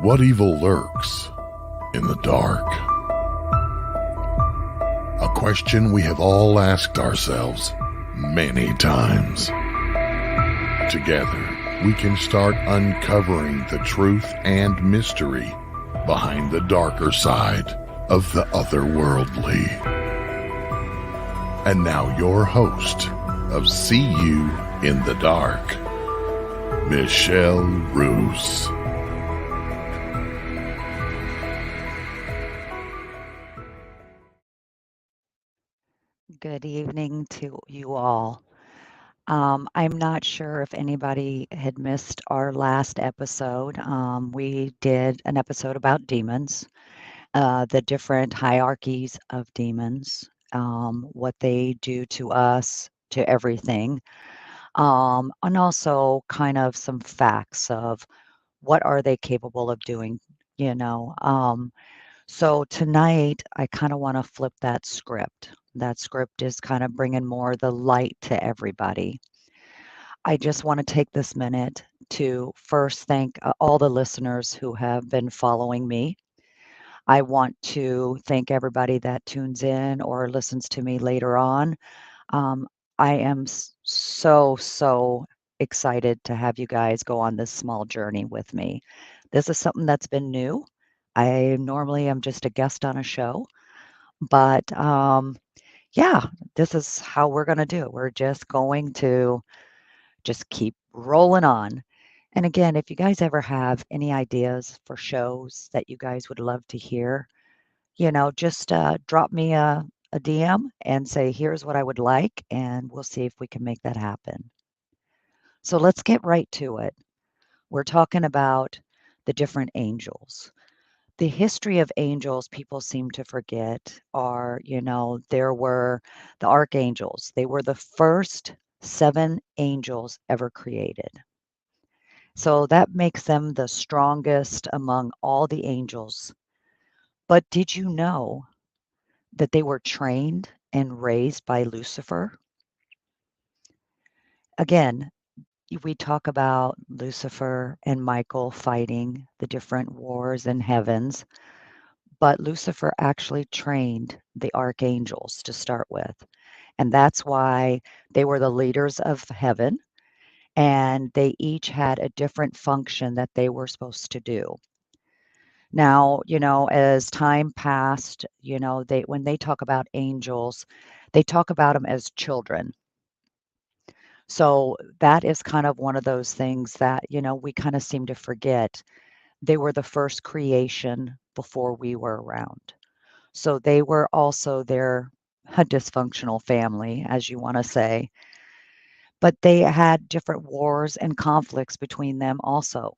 What evil lurks in the dark? A question we have all asked ourselves many times. Together, we can start uncovering the truth and mystery behind the darker side of the otherworldly. And now your host of See You in the Dark, Michelle Roos. Good evening to you all. I'm not sure if anybody had missed our last episode. We did an episode about demons, the different hierarchies of demons, what they do to us, to everything, and also kind of some facts of what are they capable of doing, you know. So tonight, I kind of want to flip that script. That script is kind of bringing more the light to everybody. I just want to take this minute to first thank all the listeners who have been following me. I want to thank everybody that tunes in or listens to me later on. Um, I am so excited to have you guys go on this small journey with me. This is something that's been new. I normally am just a guest on a show, but yeah, this is how we're going to do it. We're just going to just keep rolling on. And again, if you guys ever have any ideas for shows that you guys would love to hear, just drop me a DM and say, here's what I would like, and we'll see if we can make that happen. So let's get right to it. We're talking about the different angels. The history of angels, people seem to forget, are, there were the archangels. They were the first seven angels ever created. So that makes them the strongest among all the angels. But did you know that they were trained and raised by Lucifer? Again, we talk about Lucifer and Michael fighting the different wars in heavens, but Lucifer actually trained the archangels to start with. And that's why they were the leaders of heaven, and they each had a different function that they were supposed to do. Now, as time passed, they when they talk about angels, they talk about them as children. So that is kind of one of those things that, we kind of seem to forget. They were the first creation before we were around. So they were also their a dysfunctional family, as you want to say, but they had different wars and conflicts between them also.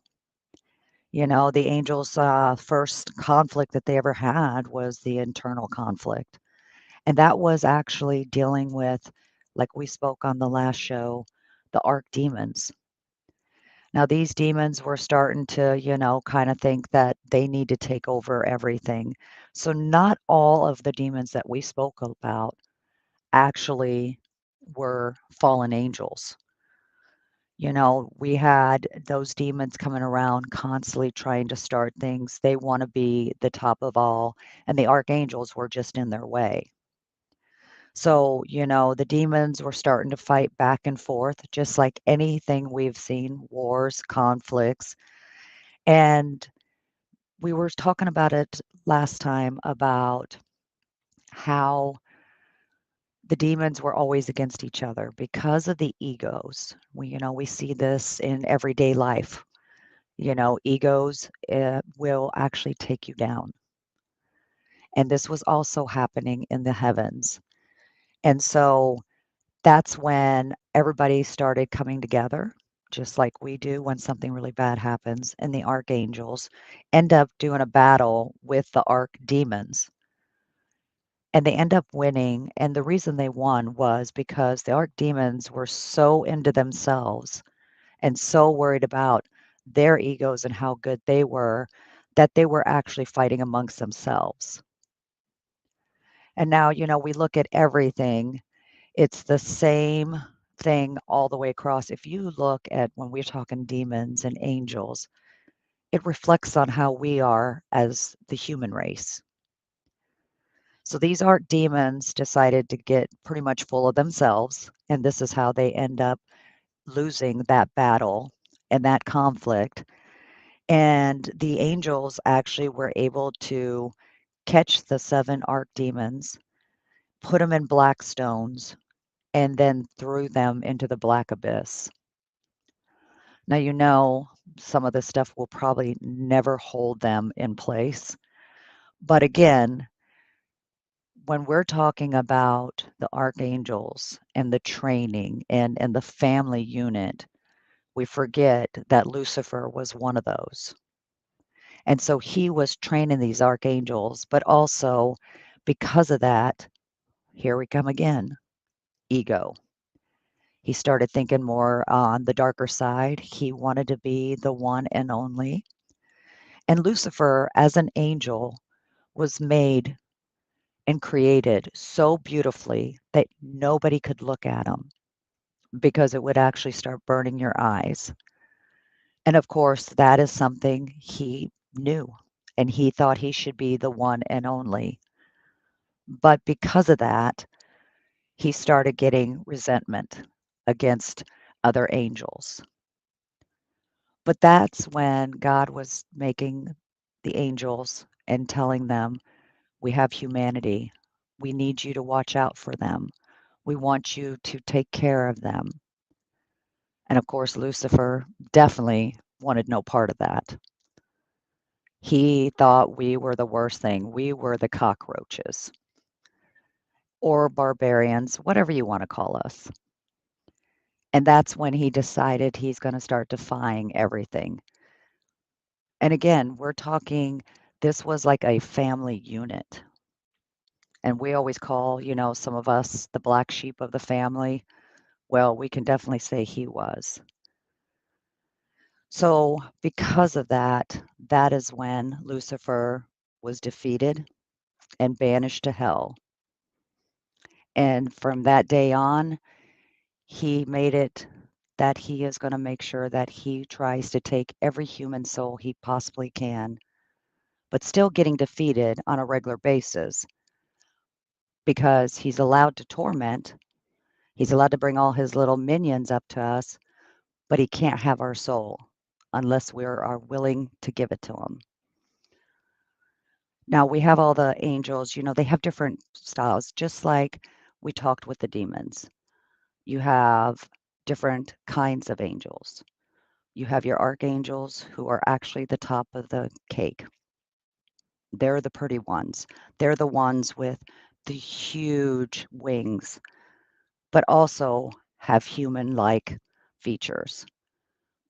The angels' first conflict that they ever had was the internal conflict. And that was actually dealing with, like we spoke on the last show, the archdemons. Now, these demons were starting to, kind of think that they need to take over everything. So, not all of the demons that we spoke about actually were fallen angels. We had those demons coming around constantly trying to start things. They want to be the top of all, and the archangels were just in their way. So, the demons were starting to fight back and forth, just like anything we've seen wars, conflicts. And we were talking about it last time about how the demons were always against each other because of the egos. We see this in everyday life. Egos will actually take you down. And this was also happening in the heavens. And so that's when everybody started coming together, just like we do when something really bad happens. And the archangels end up doing a battle with the archdemons. And they end up winning. And the reason they won was because the archdemons were so into themselves and so worried about their egos and how good they were that they were actually fighting amongst themselves. And now, we look at everything, it's the same thing all the way across. If you look at when we're talking demons and angels, it reflects on how we are as the human race. So these archdemons decided to get pretty much full of themselves, and this is how they end up losing that battle and that conflict. And the angels actually were able to catch the 7 archdemons, put them in black stones, and then threw them into the black abyss. Now, some of this stuff will probably never hold them in place. But again, when we're talking about the archangels and the training and the family unit, we forget that Lucifer was one of those. And so he was training these archangels, but also because of that, here we come again, ego. He started thinking more on the darker side. He wanted to be the one and only. And Lucifer, as an angel, was made and created so beautifully that nobody could look at him because it would actually start burning your eyes. And of course, that is something he knew, and he thought he should be the one and only. But because of that, he started getting resentment against other angels. But that's when God was making the angels and telling them, we have humanity. We need you to watch out for them. We want you to take care of them. And of course, Lucifer definitely wanted no part of that. He thought we were the worst thing. We were the cockroaches or barbarians, whatever you want to call us. And that's when he decided he's going to start defying everything. And again, we're talking, this was like a family unit. And we always call, some of us the black sheep of the family. Well, we can definitely say he was. So, because of that, that is when Lucifer was defeated and banished to hell. And from that day on, he made it that he is going to make sure that he tries to take every human soul he possibly can, but still getting defeated on a regular basis because he's allowed to torment. He's allowed to bring all his little minions up to us, but he can't have our soul unless we are willing to give it to him. Now we have all the angels, they have different styles, just like we talked with the demons. You have different kinds of angels. You have your archangels who are actually the top of the cake. They're the pretty ones. They're the ones with the huge wings, but also have human-like features.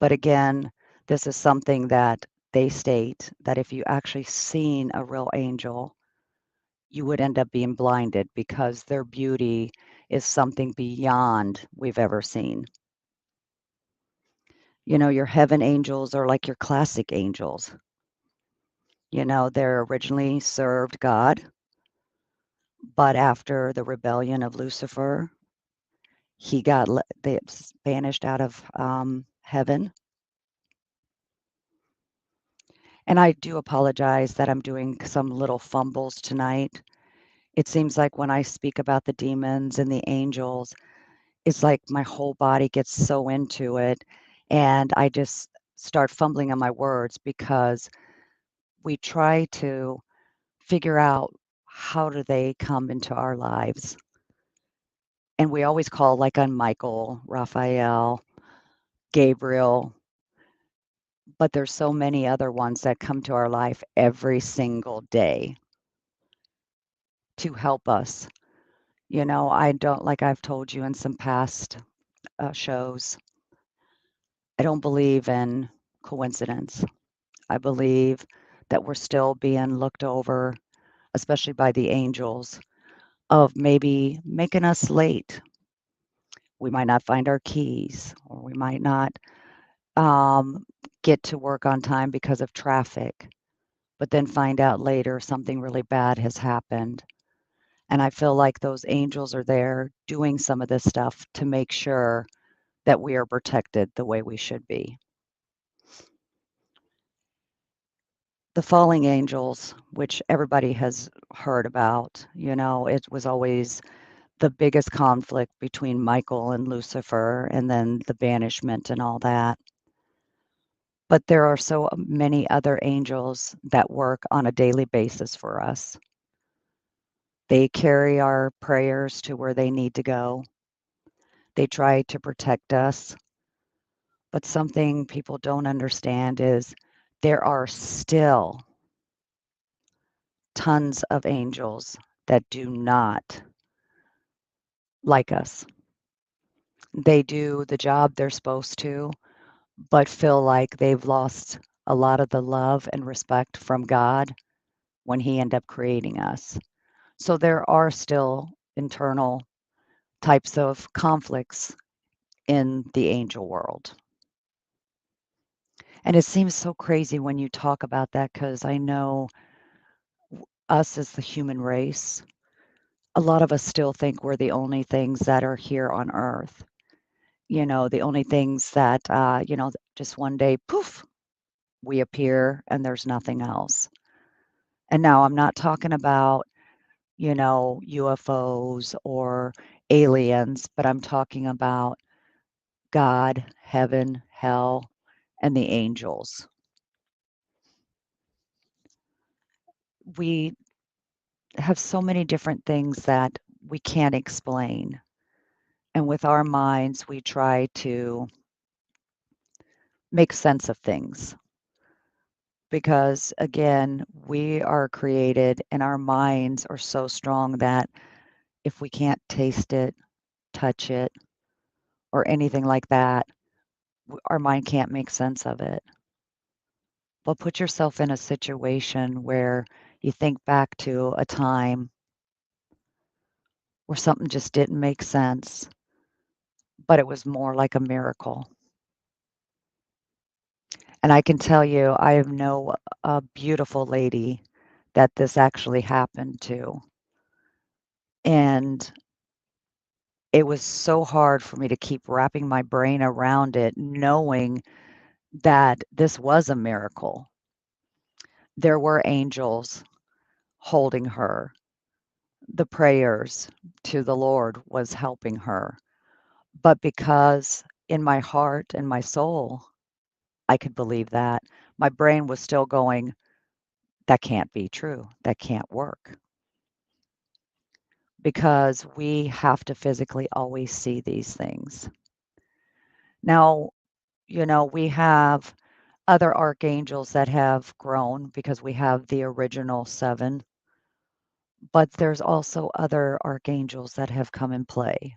But again, this is something that they state that if you actually seen a real angel, you would end up being blinded because their beauty is something beyond we've ever seen. Your heaven angels are like your classic angels. They're originally served God, but after the rebellion of Lucifer, he got banished out of heaven. And I do apologize that I'm doing some little fumbles tonight. It seems like when I speak about the demons and the angels, it's like my whole body gets so into it, and I just start fumbling on my words because we try to figure out how do they come into our lives. And we always call like on Michael, Raphael, Gabriel, but there's so many other ones that come to our life every single day to help us. I don't, like I've told you in some past shows, I don't believe in coincidence. I believe that we're still being looked over, especially by the angels, of maybe making us late. We might not find our keys, or we might not get to work on time because of traffic, but then find out later something really bad has happened. And I feel like those angels are there doing some of this stuff to make sure that we are protected the way we should be. The falling angels, which everybody has heard about, it was always the biggest conflict between Michael and Lucifer, and then the banishment and all that. But there are so many other angels that work on a daily basis for us. They carry our prayers to where they need to go. They try to protect us. But something people don't understand is there are still tons of angels that do not like us. They do the job they're supposed to, but feel like they've lost a lot of the love and respect from God when He ended up creating us. So there are still internal types of conflicts in the angel world. And it seems so crazy when you talk about that because I know us as the human race, a lot of us still think we're the only things that are here on earth. The only things that, just one day, poof, we appear and there's nothing else. And now I'm not talking about, UFOs or aliens, but I'm talking about God, heaven, hell, and the angels. We have so many different things that we can't explain. And with our minds, we try to make sense of things because, again, we are created and our minds are so strong that if we can't taste it, touch it, or anything like that, our mind can't make sense of it. But put yourself in a situation where you think back to a time where something just didn't make sense, but it was more like a miracle. And I can tell you, I know a beautiful lady that this actually happened to. And it was so hard for me to keep wrapping my brain around it, knowing that this was a miracle. There were angels holding her. The prayers to the Lord was helping her. But because in my heart and my soul, I could believe that, my brain was still going, that can't be true. That can't work. Because we have to physically always see these things. Now, we have other archangels that have grown because we have the original 7, but there's also other archangels that have come in play.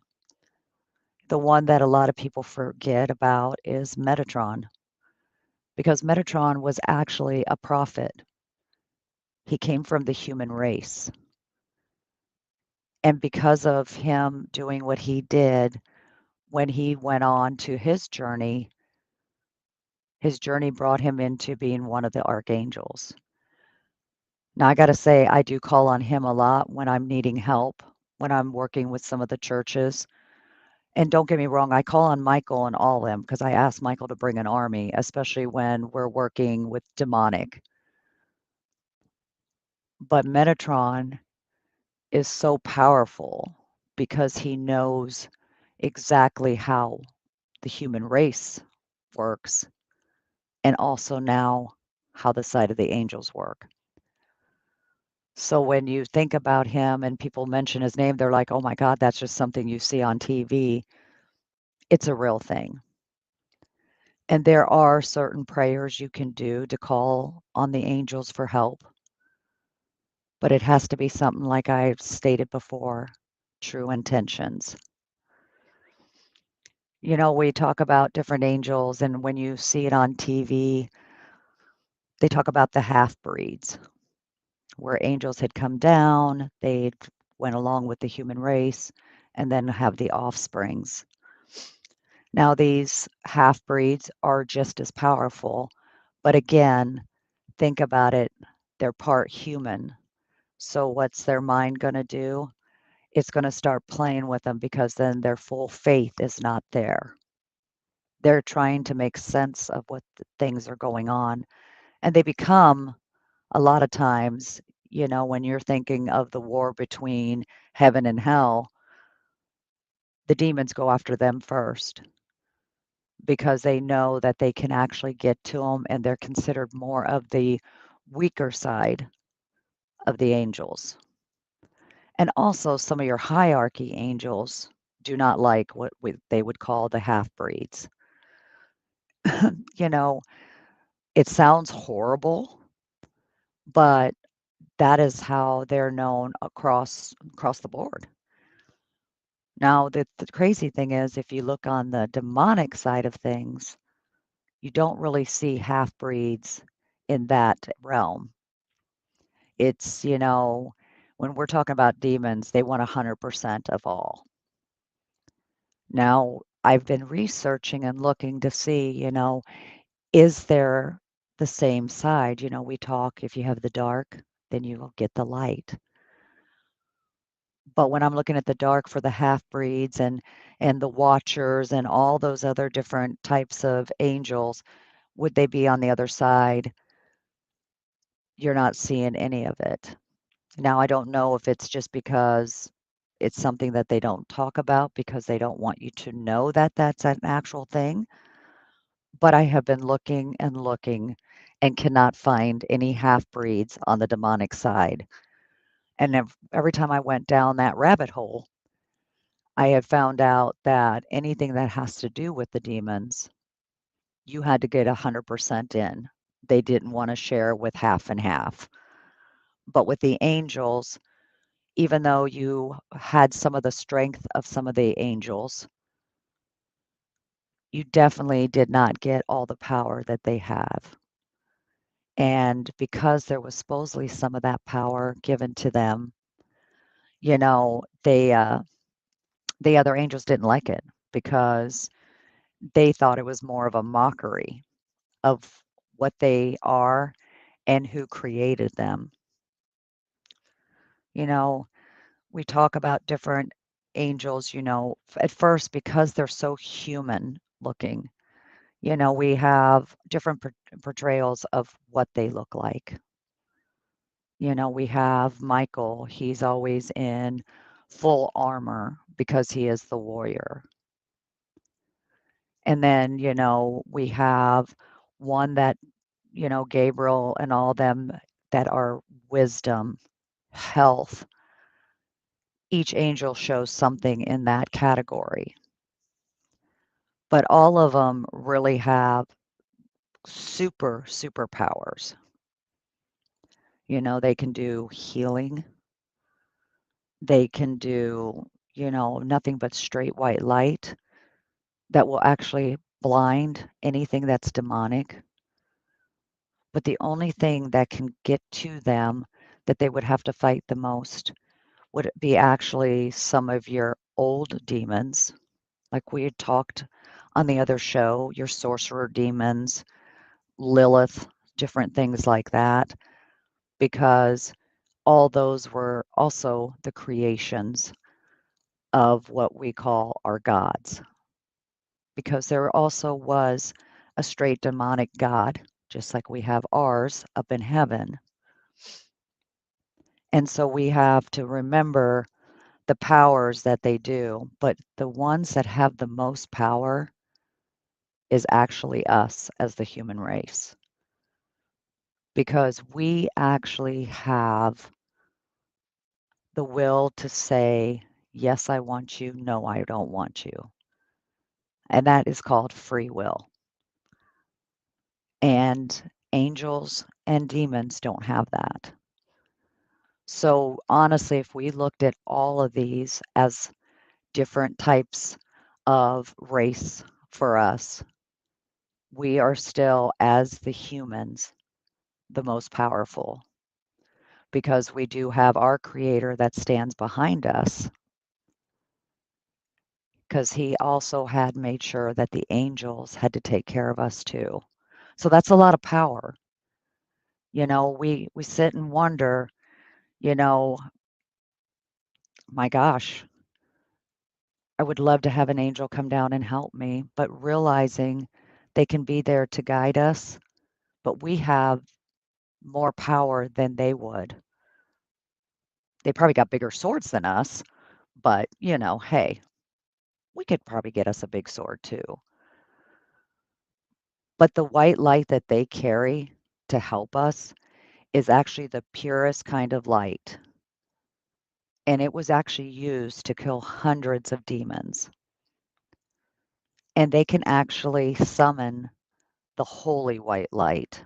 The one that a lot of people forget about is Metatron, because Metatron was actually a prophet. He came from the human race. And because of him doing what he did when he went on to his journey brought him into being one of the archangels. Now, I got to say, I do call on him a lot when I'm needing help, when I'm working with some of the churches. And don't get me wrong, I call on Michael and all them because I asked Michael to bring an army, especially when we're working with demonic. But Metatron is so powerful because he knows exactly how the human race works and also now how the side of the angels work. So when you think about him and people mention his name, they're like, oh my God, that's just something you see on TV. It's a real thing. And there are certain prayers you can do to call on the angels for help. But it has to be something like I stated before, true intentions. We talk about different angels, and when you see it on TV, they talk about the half-breeds, where angels had come down, they went along with the human race, and then have the offsprings. Now, these half-breeds are just as powerful, but again, think about it, they're part human. So what's their mind gonna do? It's gonna start playing with them because then their full faith is not there. They're trying to make sense of what the things are going on, and they become a lot of times, when you're thinking of the war between heaven and hell, the demons go after them first because they know that they can actually get to them, and they're considered more of the weaker side of the angels. And also, some of your hierarchy angels do not like what they would call the half breeds. You know, it sounds horrible, but that is how they're known across the board. Now, the crazy thing is, if you look on the demonic side of things, you don't really see half breeds in that realm. It's, when we're talking about demons, they want 100% of all. Now, I've been researching and looking to see, is there the same side? We talk, if you have the dark, then you will get the light. But when I'm looking at the dark for the half-breeds and the watchers and all those other different types of angels, would they be on the other side? You're not seeing any of it. Now, I don't know if it's just because it's something that they don't talk about because they don't want you to know that that's an actual thing, but I have been looking and cannot find any half-breeds on the demonic side. And every time I went down that rabbit hole, I had found out that anything that has to do with the demons, you had to get 100% in. They didn't wanna share with half and half. But with the angels, even though you had some of the strength of some of the angels, you definitely did not get all the power that they have. And because there was supposedly some of that power given to them, the other angels didn't like it because they thought it was more of a mockery of what they are and who created them. You know, we talk about different angels, at first because they're so human looking. We have different portrayals of what they look like. We have Michael, he's always in full armor because he is the warrior. And then, we have one that, Gabriel and all them that are wisdom, health. Each angel shows something in that category. But all of them really have superpowers. They can do healing. They can do, nothing but straight white light that will actually blind anything that's demonic. But the only thing that can get to them that they would have to fight the most would be actually some of your old demons, like we had talked on the other show, your sorcerer demons, Lilith, different things like that, because all those were also the creations of what we call our gods. Because there also was a straight demonic god, just like we have ours up in heaven. And so we have to remember the powers that they do, but the ones that have the most power is actually us as the human race. Because we actually have the will to say, yes, I want you, no, I don't want you. And that is called free will. And angels and demons don't have that. So honestly, if we looked at all of these as different types of race for us, we are still, as the humans, the most powerful because we do have our creator that stands behind us because he also had made sure that the angels had to take care of us too. So that's a lot of power. We sit and wonder, you know, my gosh, I would love to have an angel come down and help me, but realizing they can be there to guide us, but we have more power than they would. They probably got bigger swords than us, but, hey, we could probably get us a big sword too. But the white light that they carry to help us is actually the purest kind of light, and it was actually used to kill hundreds of demons. And they can actually summon the holy white light.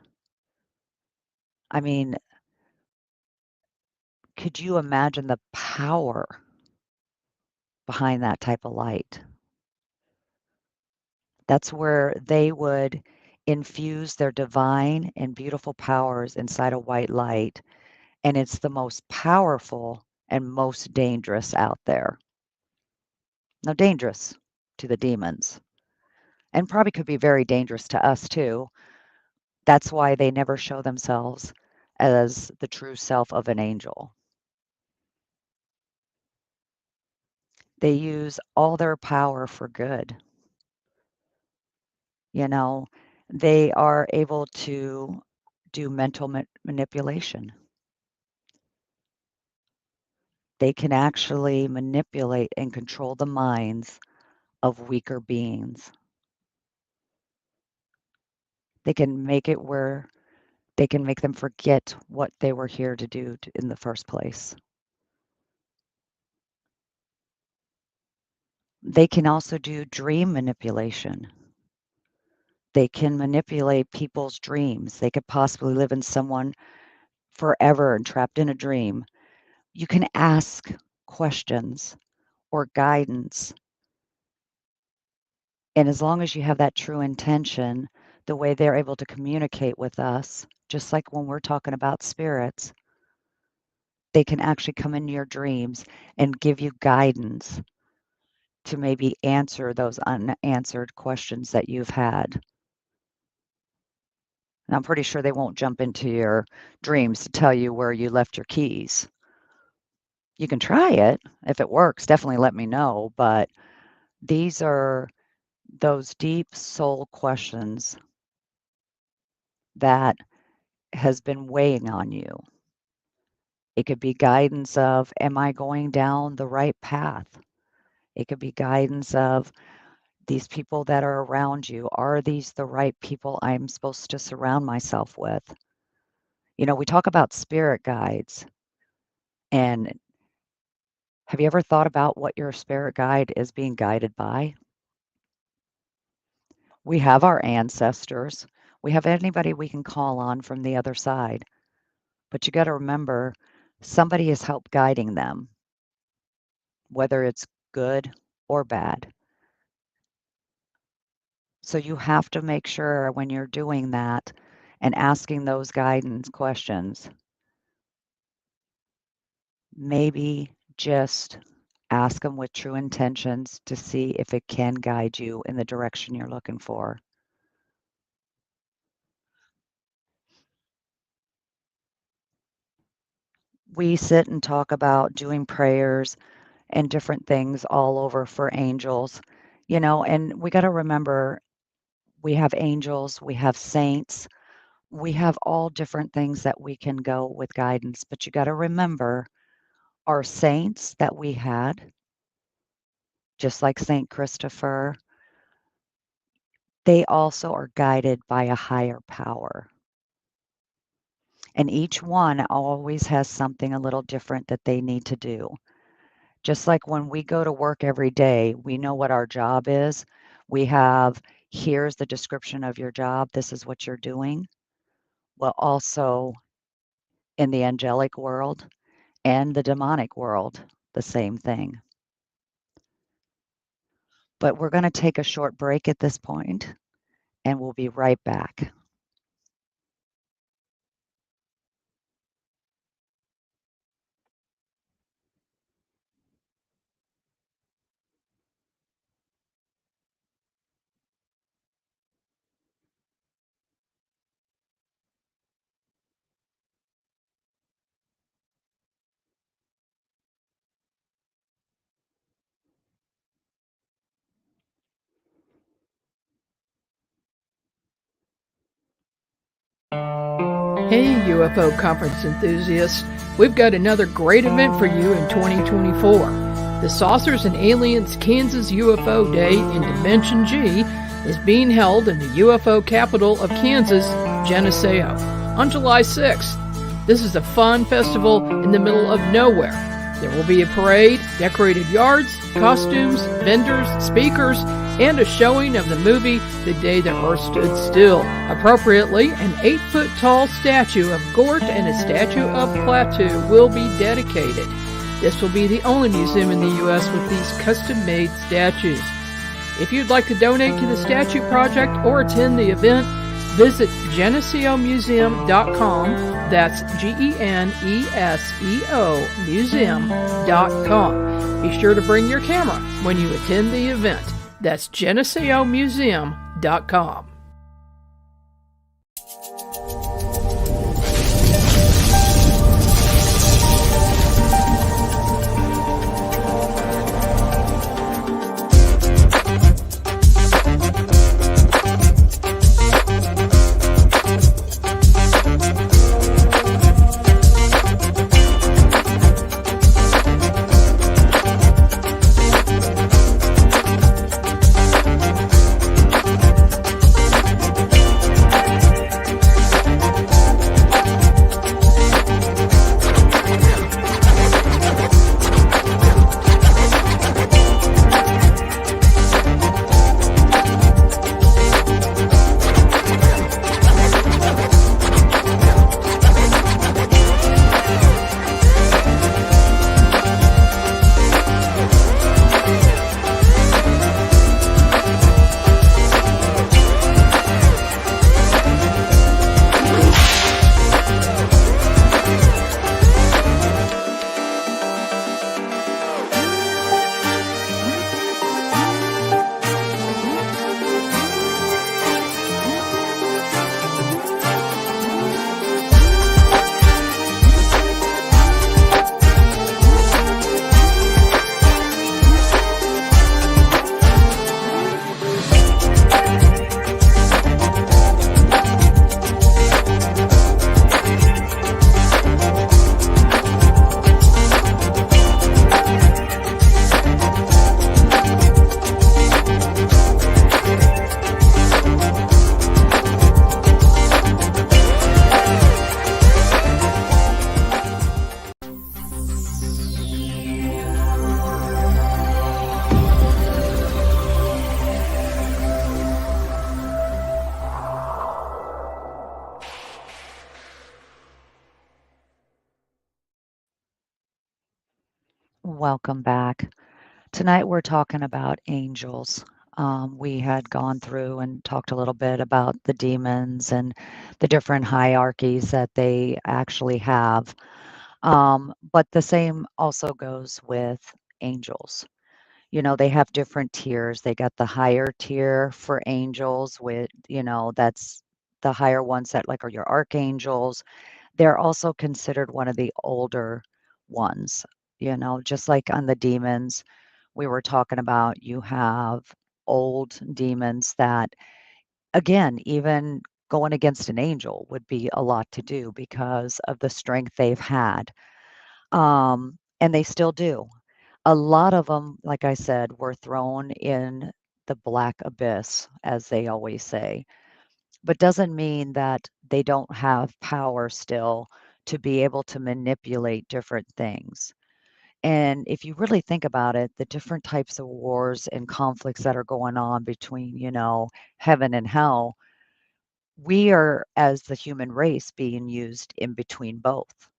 I mean, could you imagine the power behind that type of light? That's where they would infuse their divine and beautiful powers inside a white light, and it's the most powerful and most dangerous out there. Now, dangerous to the demons, and probably could be very dangerous to us too. That's why they never show themselves as the true self of an angel. They use all their power for good. You know, they are able to do mental manipulation. They can actually manipulate and control the minds of weaker beings. They can make it where they can make them forget what they were here to do in the first place. They can also do dream manipulation. They can manipulate people's dreams. They could possibly live in someone forever and trapped in a dream. You can ask questions or guidance. And as long as you have that true intention, the way they're able to communicate with us, just like when we're talking about spirits, they can actually come into your dreams and give you guidance to maybe answer those unanswered questions that you've had. And I'm pretty sure they won't jump into your dreams to tell you where you left your keys. You can try it. If it works, definitely let me know. But these are those deep soul questions that has been weighing on you. It could be guidance of, am I going down the right path? It could be guidance of these people that are around you. Are these the right people I'm supposed to surround myself with? We talk about spirit guides, and have you ever thought about what your spirit guide is being guided by? We have our ancestors. We have anybody we can call on from the other side. But you got to remember, somebody is help guiding them, whether it's good or bad. So you have to make sure when you're doing that and asking those guidance questions, maybe just ask them with true intentions to see if it can guide you in the direction you're looking for. We sit and talk about doing prayers and different things all over for angels, and we got to remember we have angels, we have saints, we have all different things that we can go with guidance. But you got to remember our saints that we had, just like Saint Christopher, they also are guided by a higher power. And each one always has something a little different that they need to do. Just like when we go to work every day, we know what our job is. We have, here's the description of your job. This is what you're doing. Well, also in the angelic world and the demonic world, the same thing. But we're going to take a short break at this point, and we'll be right back. Hey, UFO conference enthusiasts. We've got another great event for you in 2024. The Saucers and Aliens Kansas UFO Day in Dimension G is being held in the UFO capital of Kansas, Geneseo, on July 6th. This is a fun festival in the middle of nowhere. There will be a parade, decorated yards, costumes, vendors, speakers, and a showing of the movie The Day the Earth Stood Still. Appropriately, an 8-foot-tall statue of Gort and a statue of Klaatu will be dedicated. This will be the only museum in the U.S. with these custom-made statues. If you'd like to donate to the statue project or attend the event, visit GeneseoMuseum.com. That's GENESEO Museum.com. Be sure to bring your camera when you attend the event. That's GeneseoMuseum.com. Welcome back. Tonight we're talking about angels. We had gone through and talked a little bit about the demons and the different hierarchies that they actually have. But the same also goes with angels. They have different tiers. They got the higher tier for angels with, that's the higher ones that like are your archangels. They're also considered one of the older ones, just like on the demons we were talking about, you have old demons that, again, even going against an angel would be a lot to do because of the strength they've had. And they still do. A lot of them, like I said, were thrown in the black abyss, as they always say, but doesn't mean that they don't have power still to be able to manipulate different things. And if you really think about it, the different types of wars and conflicts that are going on between, heaven and hell, we are, as the human race, being used in between both,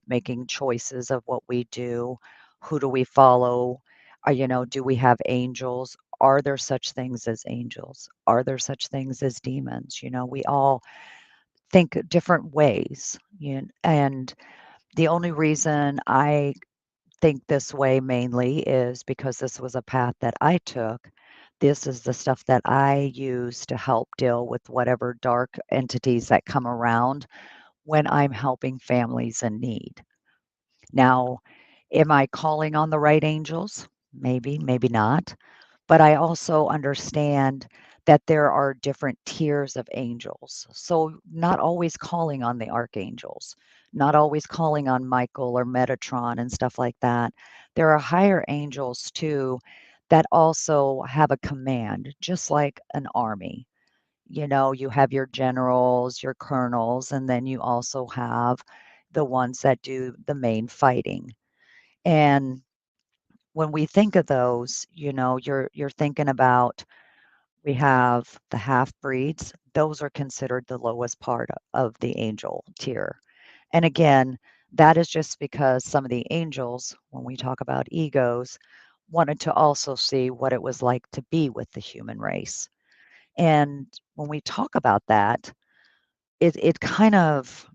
making choices of what we do, who do we follow, do we have angels? Are there such things as angels? Are there such things as demons? We all think different ways. And the only reason I think this way mainly is because this was a path that I took. This is the stuff that I use to help deal with whatever dark entities that come around when I'm helping families in need. Now, am I calling on the right angels? Maybe, maybe not. But I also understand that there are different tiers of angels. So, not always calling on the archangels, not always calling on Michael or Metatron and stuff like that. There are higher angels too that also have a command, just like an army. You have your generals, your colonels, and then you also have the ones that do the main fighting. And when we think of those, you're thinking about we have the half breeds. Those are considered the lowest part of the angel tier. And again, that is just because some of the angels, when we talk about egos, wanted to also see what it was like to be with the human race. And when we talk about that, it kind of,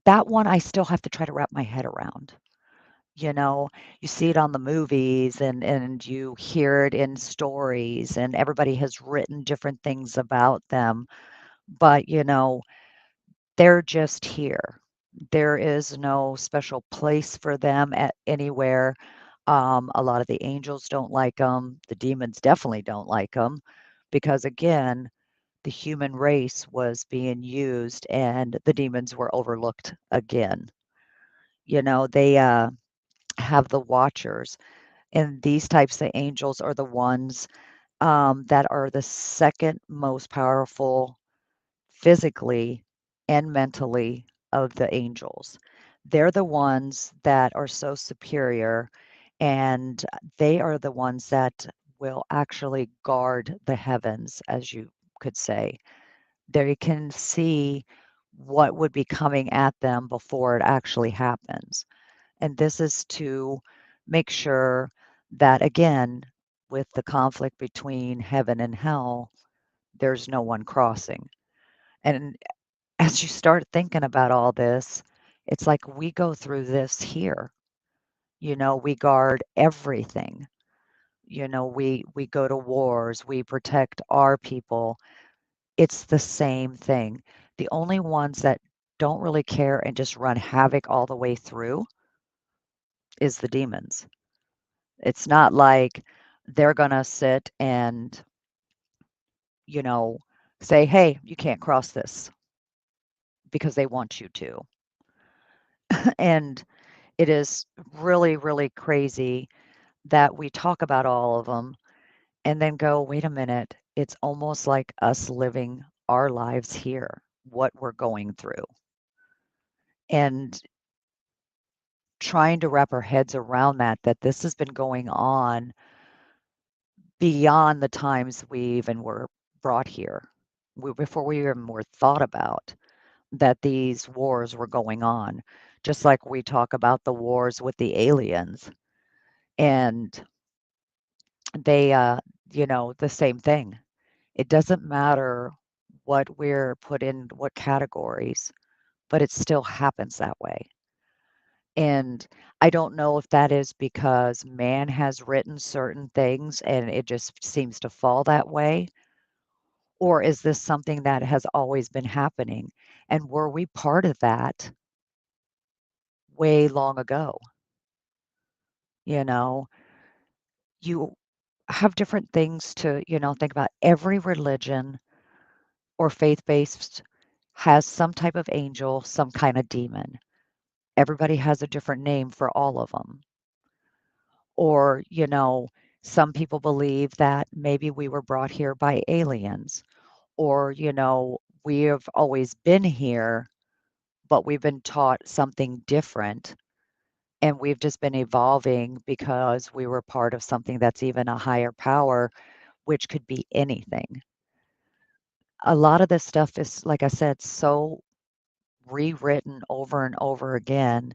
that one I still have to try to wrap my head around. You know, you see it on the movies and you hear it in stories, and everybody has written different things about them, but, they're just here. There is no special place for them at anywhere. A lot of the angels don't like them. The demons definitely don't like them because, again, the human race was being used and the demons were overlooked again. They have the watchers, and these types of angels are the ones that are the second most powerful physically and mentally of the angels. They're the ones that are so superior, and they are the ones that will actually guard the heavens, as you could say. They can see what would be coming at them before it actually happens. And this is to make sure that, again, with the conflict between heaven and hell, there's no one crossing. And as you start thinking about all this, it's like we go through this here. We guard everything. We go to wars, we protect our people. It's the same thing. The only ones that don't really care and just run havoc all the way through is the demons. It's not like they're gonna sit and, you know, say, "Hey, you can't cross this," because they want you to. And it is really, really crazy that we talk about all of them and then go, "Wait a minute, it's almost like us living our lives here, what we're going through." And trying to wrap our heads around that this has been going on beyond the times we even were brought here. Before we even were thought about that these wars were going on, just like we talk about the wars with the aliens. And they, the same thing. It doesn't matter what we're put in, what categories, but it still happens that way. And I don't know if that is because man has written certain things and it just seems to fall that way, or is this something that has always been happening? And were we part of that way long ago? You know, you have different things to, think about. Every religion or faith-based has some type of angel, some kind of demon. Everybody has a different name for all of them. Or, some people believe that maybe we were brought here by aliens, or, we have always been here, but we've been taught something different. And we've just been evolving because we were part of something that's even a higher power, which could be anything. A lot of this stuff is, like I said, so rewritten over and over again,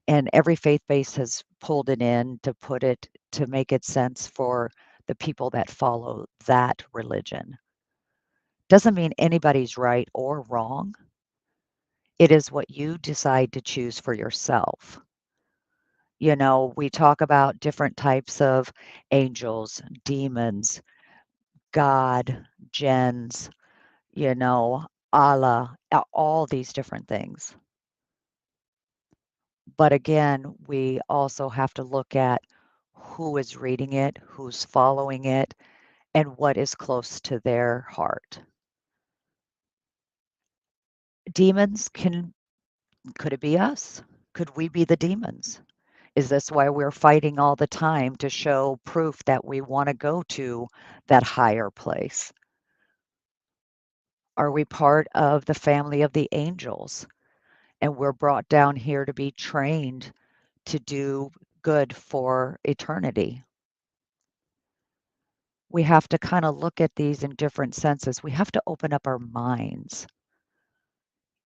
and every faith base has pulled it in to put it to make it sense for the people that follow that religion. Doesn't mean anybody's right or wrong. It is what you decide to choose for yourself. We talk about different types of angels, demons, God, gens, Allah, all these different things. But again, we also have to look at who is reading it, who's following it, and what is close to their heart. Demons could it be us? Could we be the demons? Is this why we're fighting all the time to show proof that we want to go to that higher place? Are we part of the family of the angels and we're brought down here to be trained to do good for eternity? We have to kind of look at these in different senses. We have to open up our minds.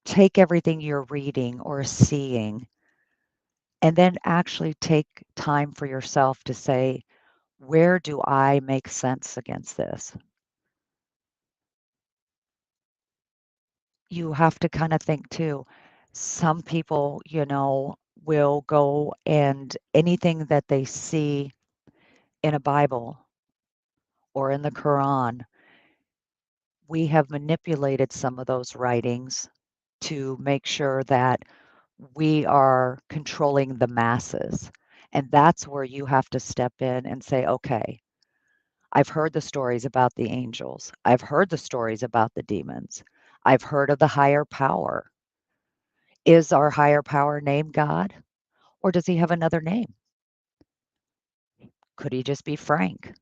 Take everything you're reading or seeing, and then actually take time for yourself to say, where do I make sense against this? You have to kind of think too. Some people, will go and anything that they see in a Bible or in the Quran, we have manipulated some of those writings to make sure that we are controlling the masses. And that's where you have to step in and say, okay, I've heard the stories about the angels. I've heard the stories about the demons. I've heard of the higher power. Is our higher power named God? Or does he have another name? Could he just be Frank?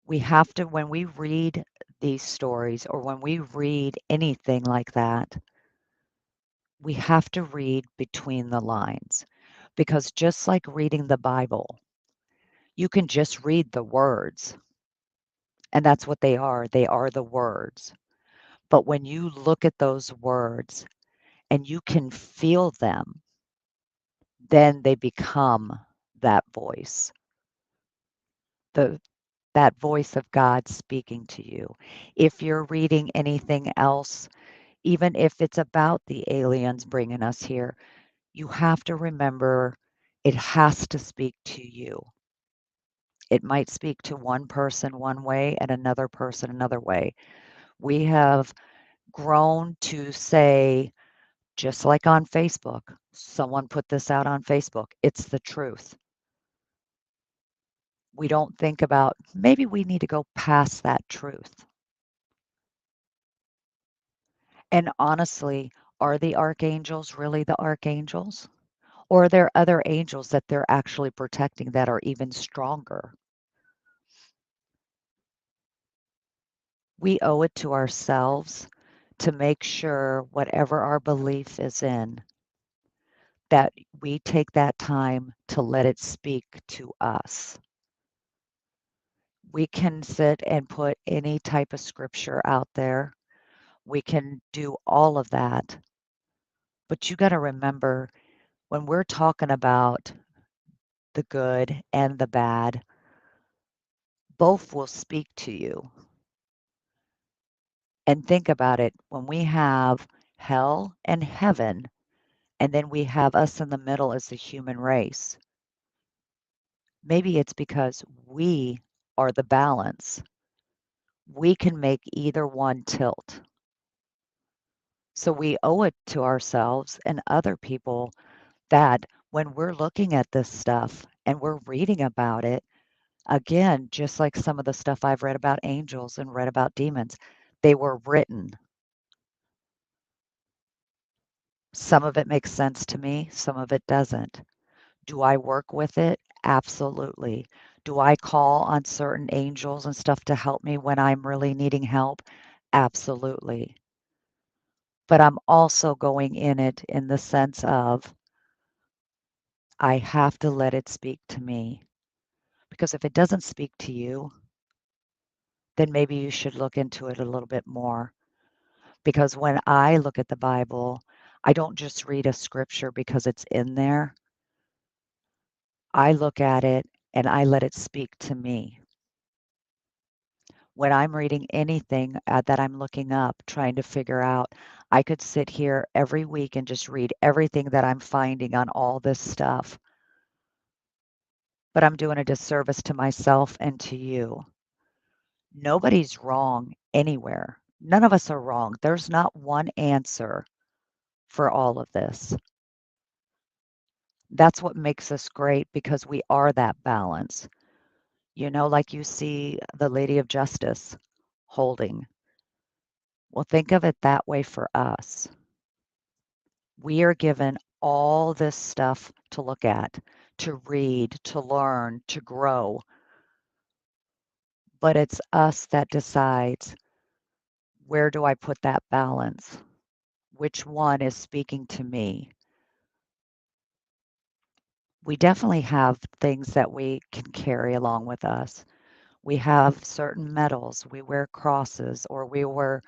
We have to, when we read these stories or when we read anything like that, we have to read between the lines. Because just like reading the Bible, you can just read the words, and that's what they are. They are the words. But when you look at those words and you can feel them, then they become that voice. The that voice of God speaking to you. If you're reading anything else, even if it's about the aliens bringing us here, you have to remember it has to speak to you. It might speak to one person one way and another person another way. We have grown to say, just like on Facebook, someone put this out on Facebook, it's the truth. We don't think about maybe we need to go past that truth. And honestly, are the archangels really the archangels? Or are there other angels that they're actually protecting that are even stronger? We owe it to ourselves to make sure whatever our belief is in, that we take that time to let it speak to us. We can sit and put any type of scripture out there. We can do all of that. But you got to remember when we're talking about the good and the bad, both will speak to you. And think about it when we have hell and heaven, and then we have us in the middle as the human race. Maybe it's because we are the balance. We can make either one tilt. So we owe it to ourselves and other people that when we're looking at this stuff and we're reading about it, again, just like some of the stuff I've read about angels and read about demons, they were written. Some of it makes sense to me, some of it doesn't. Do I work with it? Absolutely. Do I call on certain angels and stuff to help me when I'm really needing help? Absolutely. But I'm also going in it in the sense of I have to let it speak to me. Because if it doesn't speak to you, then maybe you should look into it a little bit more. Because when I look at the Bible, I don't just read a scripture because it's in there. I look at it and I let it speak to me. When I'm reading anything that I'm looking up, trying to figure out, I could sit here every week and just read everything that I'm finding on all this stuff. But I'm doing a disservice to myself and to you. Nobody's wrong anywhere. None of us are wrong. There's not one answer for all of this. That's what makes us great because we are that balance. like you see the Lady of Justice holding. Well, think of it that way for us. We are given all this stuff to look at, to read, to learn, to grow. But it's us that decides, where do I put that balance? Which one is speaking to me? We definitely have things that we can carry along with us. We have certain medals, we wear crosses, or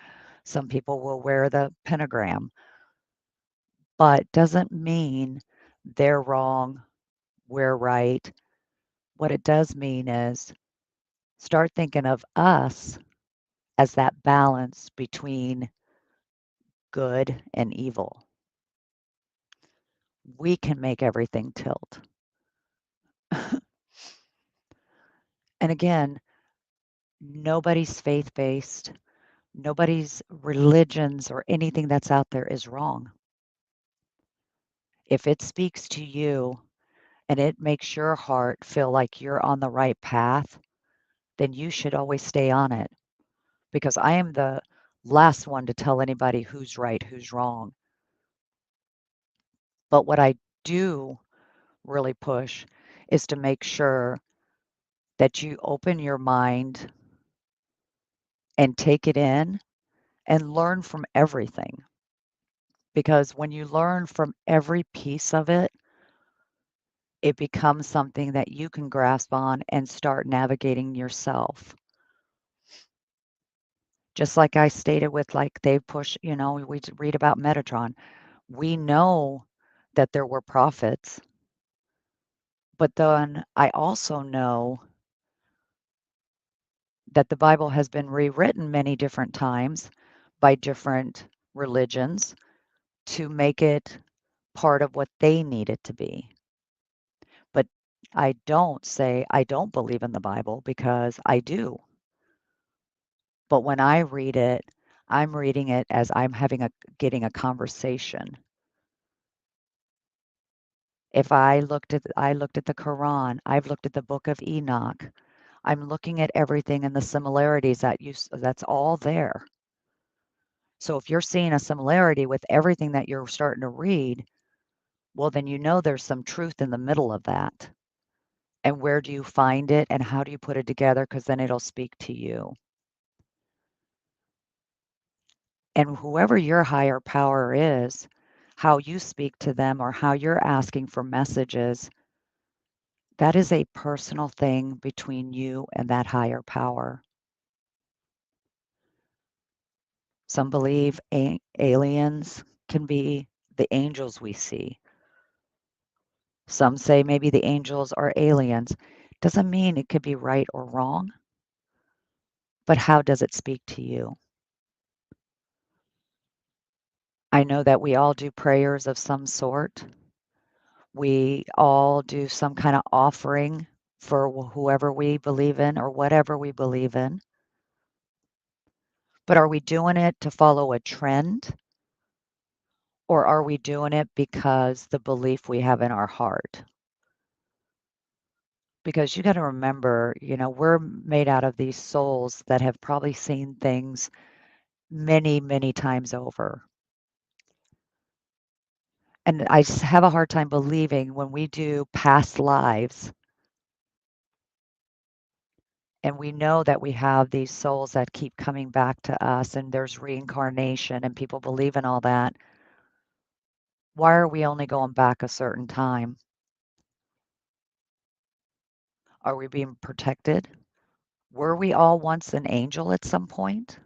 some people will wear the pentagram, but doesn't mean they're wrong, we're right. What it does mean is start thinking of us as that balance between good and evil. We can make everything tilt. And again, nobody's faith-based, nobody's religions or anything that's out there is wrong. If it speaks to you and it makes your heart feel like you're on the right path, then you should always stay on it. Because I am the last one to tell anybody who's right, who's wrong. But what I do really push is to make sure that you open your mind and take it in and learn from everything. Because when you learn from every piece of it, it becomes something that you can grasp on and start navigating yourself. Just like I stated with like they push, we read about Metatron. We know that there were prophets, but then I also know that the Bible has been rewritten many different times by different religions to make it part of what they need it to be. But I don't say I don't believe in the Bible because I do. But when I read it, I'm reading it as I'm getting a conversation. If I looked at the Quran, I've looked at the book of Enoch. I'm looking at everything and the similarities that's all there. So if you're seeing a similarity with everything that you're starting to read, well, then there's some truth in the middle of that. And where do you find it and how do you put it together? Because then it'll speak to you. And whoever your higher power is, how you speak to them or how you're asking for messages, that is a personal thing between you and that higher power. Some believe aliens can be the angels we see. Some say maybe the angels are aliens. Doesn't mean it could be right or wrong, but how does it speak to you? I know that we all do prayers of some sort. We all do some kind of offering for whoever we believe in or whatever we believe in. But are we doing it to follow a trend? Or are we doing it because the belief we have in our heart? Because you got to remember, we're made out of these souls that have probably seen things many, many times over. And I just have a hard time believing when we do past lives and we know that we have these souls that keep coming back to us and there's reincarnation and people believe in all that. Why are we only going back a certain time? Are we being protected? Were we all once an angel at some point?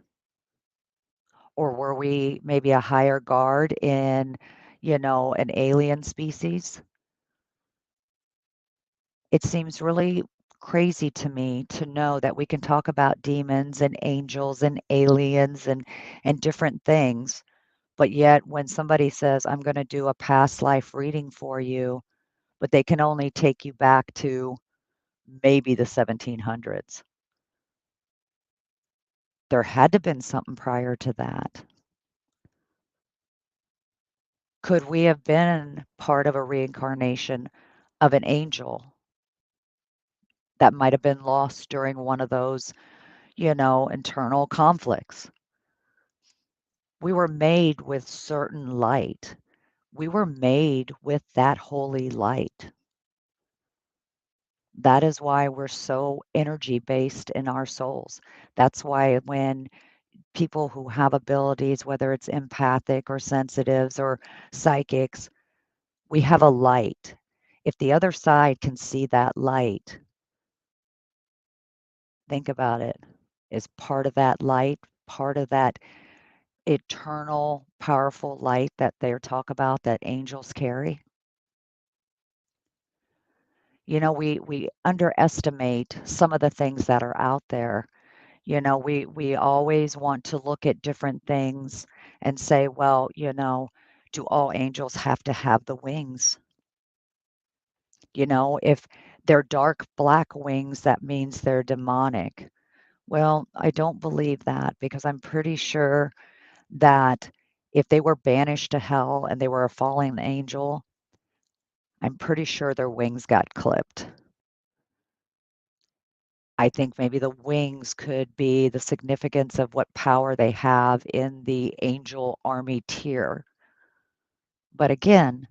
Or were we maybe a higher guard in, an alien species? It seems really crazy to me to know that we can talk about demons and angels and aliens and different things, but yet when somebody says, "I'm gonna do a past life reading for you," but they can only take you back to maybe the 1700s. There had to been something prior to that. Could we have been part of a reincarnation of an angel? that might have been lost during one of those, internal conflicts. We were made with certain light. We were made with that holy light. That is why we're so energy based in our souls. That's why when people who have abilities, whether it's empathic or sensitives or psychics, we have a light. If the other side can see that light, think about it. Is part of that light, part of that eternal, powerful light that they talk about that angels carry? We underestimate some of the things that are out there. We always want to look at different things and say, well, do all angels have to have the wings? If they're dark black wings, that means they're demonic. Well, I don't believe that because I'm pretty sure that if they were banished to hell and they were a fallen angel, I'm pretty sure their wings got clipped. I think maybe the wings could be the significance of what power they have in the angel army tier. But again,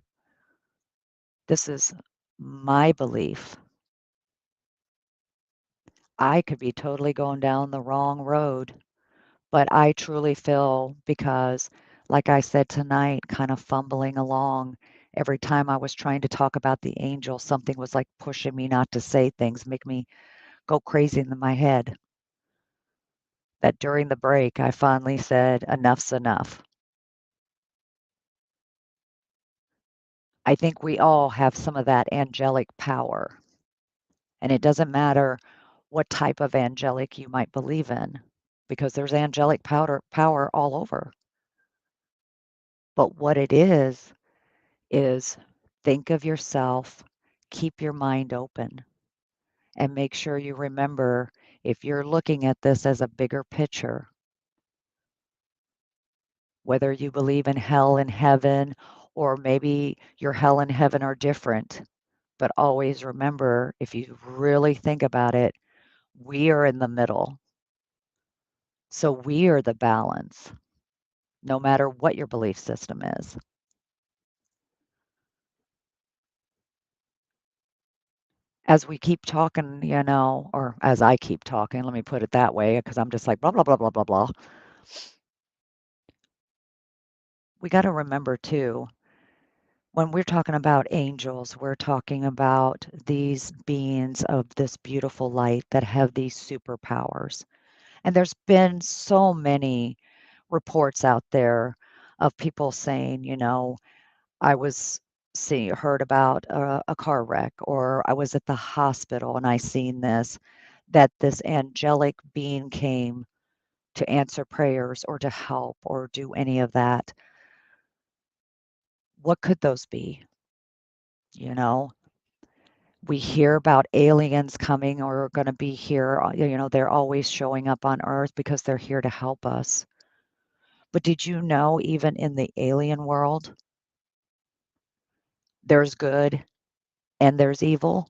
this is my belief. I could be totally going down the wrong road, but I truly feel because, like I said tonight, kind of fumbling along, every time I was trying to talk about the angel, something was like pushing me not to say things, make me go crazy in my head. That during the break, I finally said, enough's enough. I think we all have some of that angelic power. And it doesn't matter what type of angelic you might believe in, because there's angelic power all over. But what it is think of yourself, keep your mind open, and make sure you remember if you're looking at this as a bigger picture, whether you believe in hell and heaven, or maybe your hell and heaven are different. But always remember, if you really think about it, we are in the middle. So we are the balance, no matter what your belief system is. As we keep talking, or as I keep talking, let me put it that way, because I'm just like blah, blah, blah, blah, blah, blah. We got to remember too, when we're talking about angels, we're talking about these beings of this beautiful light that have these superpowers. And there's been so many reports out there of people saying, I was heard about a car wreck, or I was at the hospital and I seen this, that this angelic being came to answer prayers or to help or do any of that. What could those be? You know, we hear about aliens coming or going to be here. They're always showing up on Earth because they're here to help us. But did you know, even in the alien world, there's good and there's evil?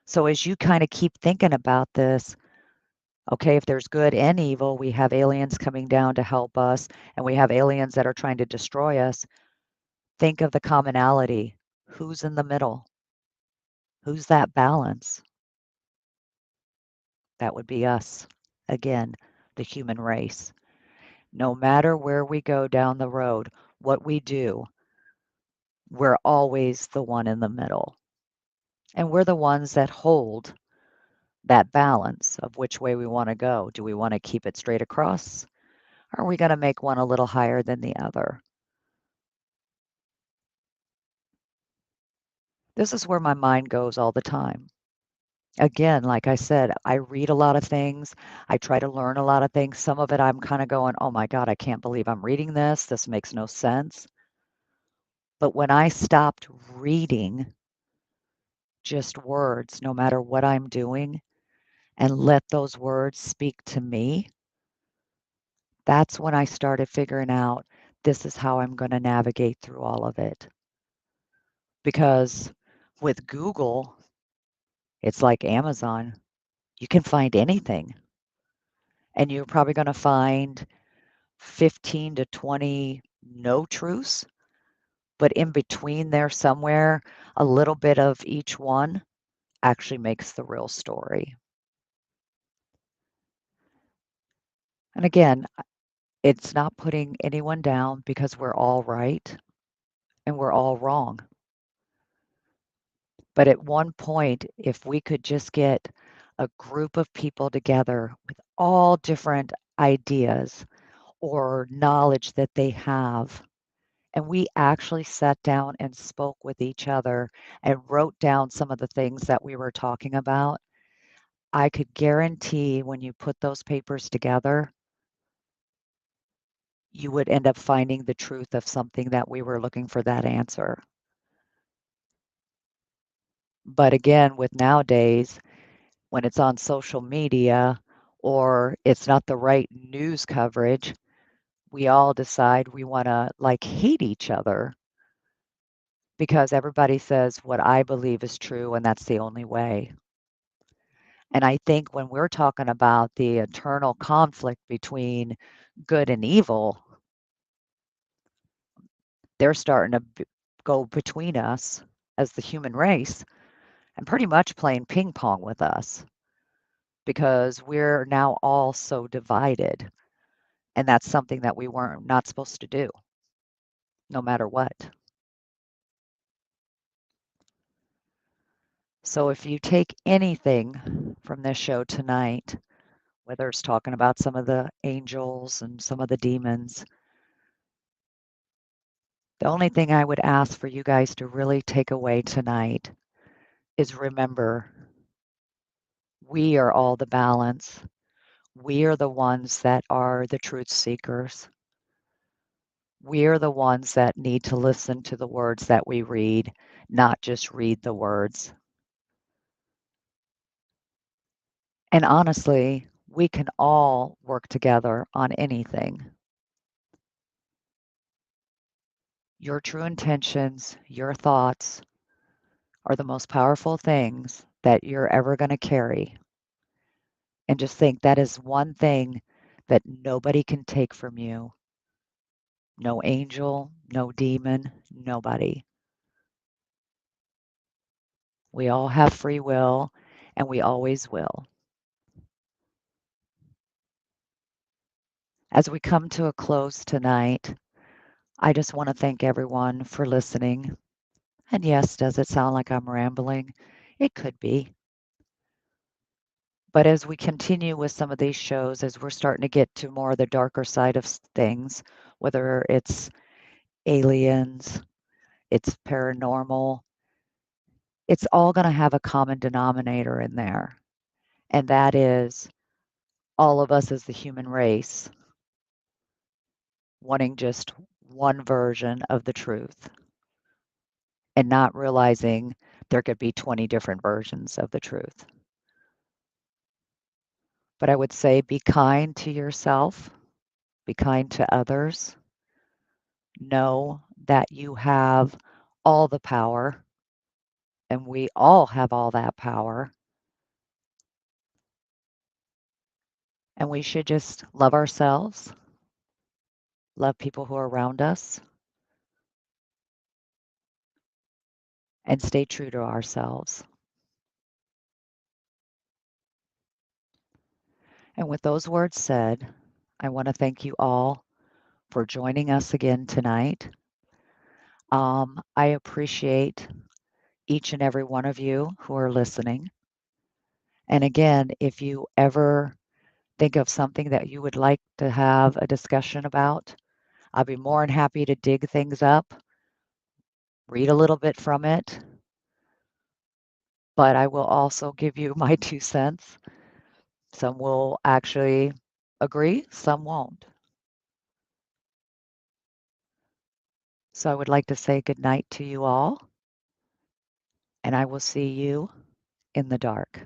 So as you kind of keep thinking about this, okay, if there's good and evil, we have aliens coming down to help us, and we have aliens that are trying to destroy us. Think of the commonality. Who's in the middle? Who's that balance? That would be us. Again, the human race. No matter where we go down the road, what we do, we're always the one in the middle. And we're the ones that hold that balance of which way we want to go. Do we want to keep it straight across? Or are we going to make one a little higher than the other? This is where my mind goes all the time. Again, like I said, I read a lot of things. I try to learn a lot of things. Some of it I'm kind of going, oh my God, I can't believe I'm reading this. This makes no sense. But when I stopped reading just words, no matter what I'm doing, and let those words speak to me, that's when I started figuring out this is how I'm going to navigate through all of it. Because with Google, It's like Amazon. You can find anything, and you're probably going to find 15 to 20 no truths, but in between there somewhere, a little bit of each one actually makes the real story. And again, it's not putting anyone down because we're all right and we're all wrong. But at one point, if we could just get a group of people together with all different ideas or knowledge that they have, and we actually sat down and spoke with each other and wrote down some of the things that we were talking about, I could guarantee when you put those papers together, you would end up finding the truth of something that we were looking for that answer. But again, with nowadays, when it's on social media or it's not the right news coverage, we all decide we want to like hate each other because everybody says what I believe is true and that's the only way. And I think when we're talking about the eternal conflict between good and evil, they're starting to go between us as the human race and pretty much playing ping pong with us because we're now all so divided. And that's something that we weren't not supposed to do, no matter what. So if you take anything from this show tonight, whether it's talking about some of the angels and some of the demons, the only thing I would ask for you guys to really take away tonight is remember, we are all the balance. We are the ones that are the truth seekers. We are the ones that need to listen to the words that we read, not just read the words. And honestly, we can all work together on anything. Your true intentions, your thoughts are the most powerful things that you're ever going to carry. And just think that is one thing that nobody can take from you. No angel, no demon, nobody. We all have free will, and we always will. As we come to a close tonight, I just want to thank everyone for listening. And yes, does it sound like I'm rambling? It could be. But as we continue with some of these shows, as we're starting to get to more of the darker side of things, whether it's aliens, it's paranormal, it's all going to have a common denominator in there. And that is all of us as the human race wanting just one version of the truth and not realizing there could be 20 different versions of the truth. But I would say be kind to yourself, be kind to others. Know that you have all the power, and we all have all that power. And we should just love ourselves, love people who are around us, and stay true to ourselves. And with those words said, I want to thank you all for joining us again tonight. I appreciate each and every one of you who are listening. And again, if you ever think of something that you would like to have a discussion about, I'll be more than happy to dig things up, read a little bit from it, but I will also give you my 2 cents. Some will actually agree, some won't. So I would like to say good night to you all, and I will see you in the dark.